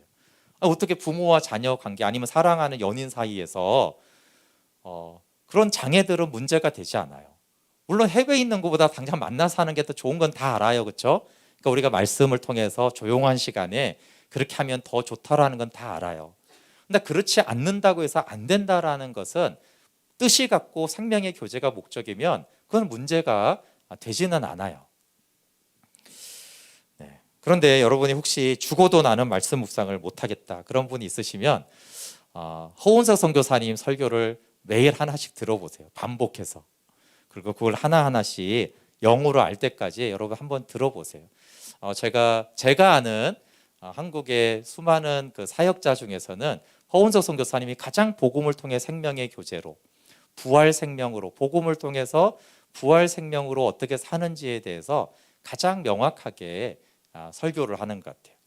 어떻게 부모와 자녀 관계 아니면 사랑하는 연인 사이에서 그런 장애들은 문제가 되지 않아요. 물론 해외에 있는 것보다 당장 만나서 하는 게 더 좋은 건 다 알아요, 그렇죠? 그러니까 우리가 말씀을 통해서 조용한 시간에 그렇게 하면 더 좋다라는 건 다 알아요. 근데 그렇지 않는다고 해서 안 된다라는 것은 뜻이 같고 생명의 교제가 목적이면 그건 문제가 되지는 않아요. 그런데 여러분이 혹시 죽어도 나는 말씀 묵상을 못하겠다 그런 분이 있으시면 허운석 선교사님 설교를 매일 하나씩 들어보세요. 반복해서. 그리고 그걸 하나하나씩 영으로 알 때까지 여러분 한번 들어보세요. 제가 아는 한국의 수많은 그 사역자 중에서는 허운석 선교사님이 가장 복음을 통해 생명의 교제로, 부활 생명으로, 복음을 통해서 부활 생명으로 어떻게 사는지에 대해서 가장 명확하게 설교를 하는 것 같아요.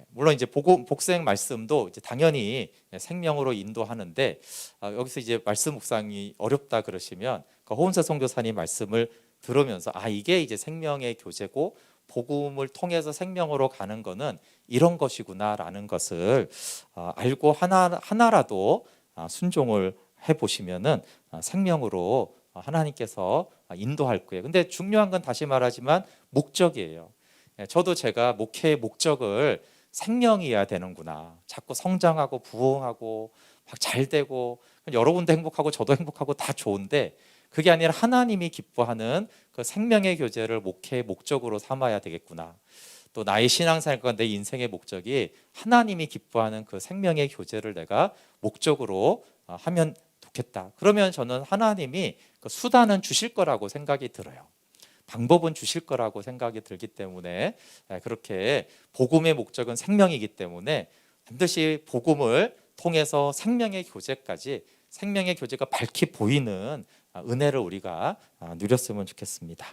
물론 이제 복생 말씀도 이제 당연히 생명으로 인도하는데 여기서 이제 말씀 묵상이 어렵다 그러시면 그 허운석 선교사님 말씀을 들으면서 이게 이제 생명의 교제고 복음을 통해서 생명으로 가는 거는 이런 것이구나라는 것을 알고 하나라도 순종을 해보시면은 생명으로 하나님께서 인도할 거예요. 근데 중요한 건 다시 말하지만 목적이에요. 저도 제가 목회의 목적을 생명이어야 되는구나, 자꾸 성장하고 부흥하고 막 잘 되고 여러분도 행복하고 저도 행복하고 다 좋은데 그게 아니라 하나님이 기뻐하는 그 생명의 교제를 목회의 목적으로 삼아야 되겠구나. 또 나의 신앙생활과 내 인생의 목적이 하나님이 기뻐하는 그 생명의 교제를 내가 목적으로 하면 좋겠다. 그러면 저는 하나님이 그 수단은 주실 거라고 생각이 들어요. 방법은 주실 거라고 생각이 들기 때문에 그렇게 복음의 목적은 생명이기 때문에 반드시 복음을 통해서 생명의 교제까지, 생명의 교제가 밝히 보이는 은혜를 우리가 누렸으면 좋겠습니다.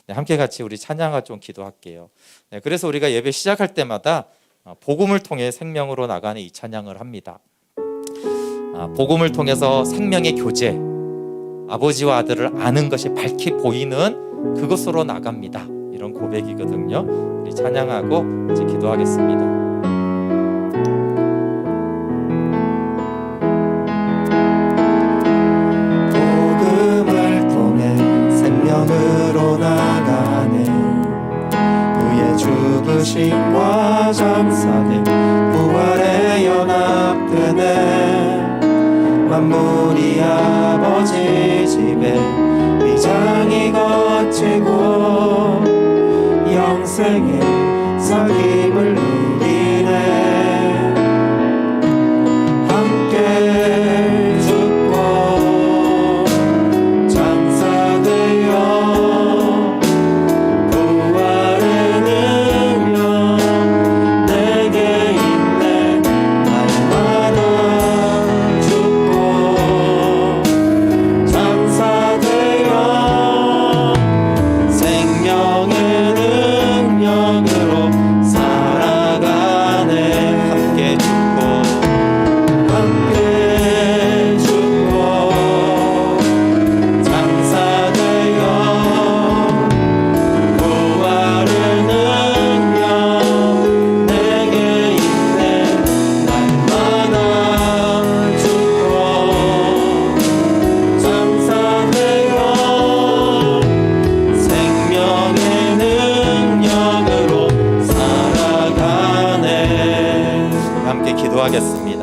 네, 함께 같이 우리 찬양과 좀 기도할게요. 네, 그래서 우리가 예배 시작할 때마다 복음을 통해 생명으로 나가는 이 찬양을 합니다. 복음을 통해서 생명의 교제, 아버지와 아들을 아는 것이 밝히 보이는 그것으로 나갑니다. 이런 고백이거든요. 우리 찬양하고 이제 기도하겠습니다. 복음을 통해 생명으로 나가네. 그의 죽으심과 장사된 부활에 연합되네. 만물이 아버지 집에 위장이 거치고 영생의 살림을 누리네. 함께 죽고 장사되어 부활의 능력 내게 있네. 날마다 죽고 장사되어 생명의 능력으로 살아가네. 함께 죽고 함께 죽고 장사되어 부활의 능력 내게 있네. 날마다 죽고 장사되어 생명의 능력으로 살아가네. 함께 기도하겠습니다.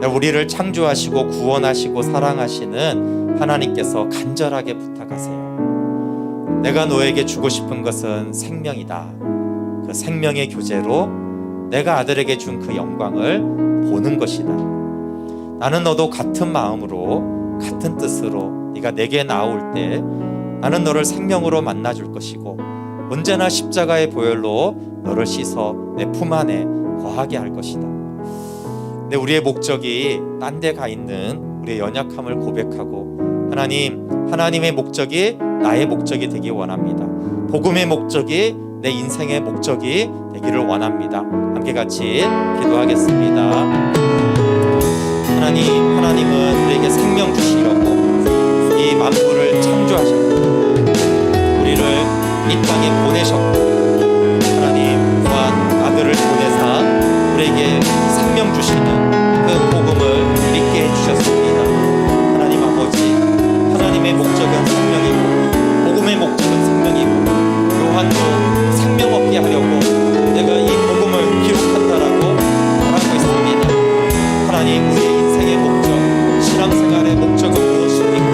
우리를 창조하시고 구원하시고 사랑하시는 하나님께서 간절하게 부탁하세요. 내가 너에게 주고 싶은 것은 생명이다. 그 생명의 교제로 내가 아들에게 준 그 영광을 보는 것이다. 나는 너도 같은 마음으로 같은 뜻으로 네가 내게 나올 때 나는 너를 생명으로 만나줄 것이고 언제나 십자가의 보혈로 너를 씻어 내 품 안에 거하게 할 것이다. 네, 우리의 목적이 딴 데 가 있는 우리의 연약함을 고백하고 하나님의 목적이 나의 목적이 되기 원합니다. 복음의 목적이 내 인생의 목적이 되기를 원합니다. 함께 같이 기도하겠습니다. 하나님은 우리에게 생명 주시려고 이 만물을 창조하셨고 우리를 이 땅에 보내셨고 하나님 또한 아들을 보내사 우리에게 생명 주시는 그 복음을 믿게 해주셨습니다. 하나님 아버지, 하나님의 목적은 생명이고 복음의 목적은 생명이고 요한도 생명 얻게 하려고 내가 이 복음을 기록한다라고 말하고 있습니다. 하나님, 우리의 인생의 목적, 신앙생활의 목적은 무엇입니까?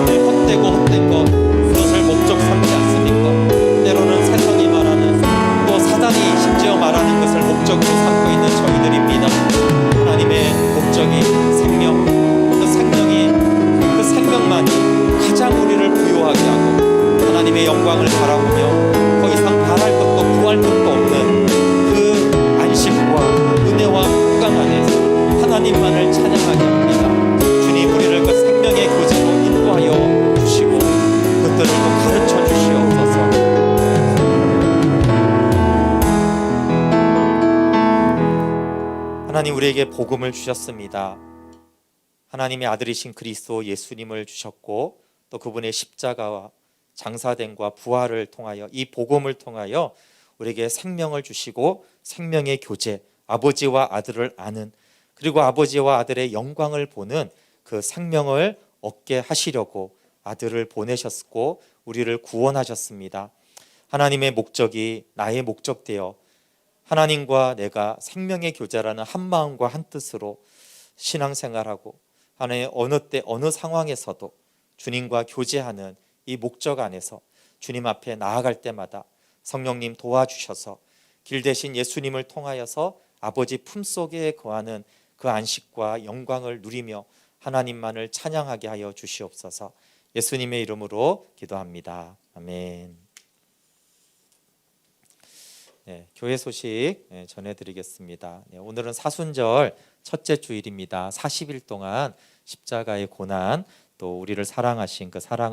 헛되고 헛된 것, 그것을 목적 삼지 않습니까? 때로는 세상이 말하는 또 사단이 심지어 말하는 것을 목적으로 삼고 있는 저희들입니다. 하나님의 목적이 생명, 그 생명만이 가장 우리를 부요하게 하고 하나님의 영광을 바라보며 더 이상 바랄 것도 구할 것도 없는 그 안식과 은혜와 평강 안에서 하나님만을 찬양하게 합니다. 주님, 우리를 그 생명의 교제로 인도하여 주시고 그 뜻을 또 가르쳐 주시옵소서. 하나님, 우리에게 복음을 주셨습니다. 하나님의 아들이신 그리스도 예수님을 주셨고 또 그분의 십자가와 장사됨과 부활을 통하여 이 복음을 통하여 우리에게 생명을 주시고 생명의 교제, 아버지와 아들을 아는 그리고 아버지와 아들의 영광을 보는 그 생명을 얻게 하시려고 아들을 보내셨고 우리를 구원하셨습니다. 하나님의 목적이 나의 목적 되어 하나님과 내가 생명의 교제라는 한 마음과 한 뜻으로 신앙생활하고 하나님 어느 때 어느 상황에서도 주님과 교제하는 이 목적 안에서 주님 앞에 나아갈 때마다 성령님 도와주셔서 길 대신 예수님을 통하여서 아버지 품속에 거하는 그 안식과 영광을 누리며 하나님만을 찬양하게 하여 주시옵소서. 예수님의 이름으로 기도합니다. 아멘. 교회 소식 전해드리겠습니다. 오늘은 사순절 첫째 주일입니다. 40일 동안 십자가의 고난 또 우리를 사랑하신 그 사랑을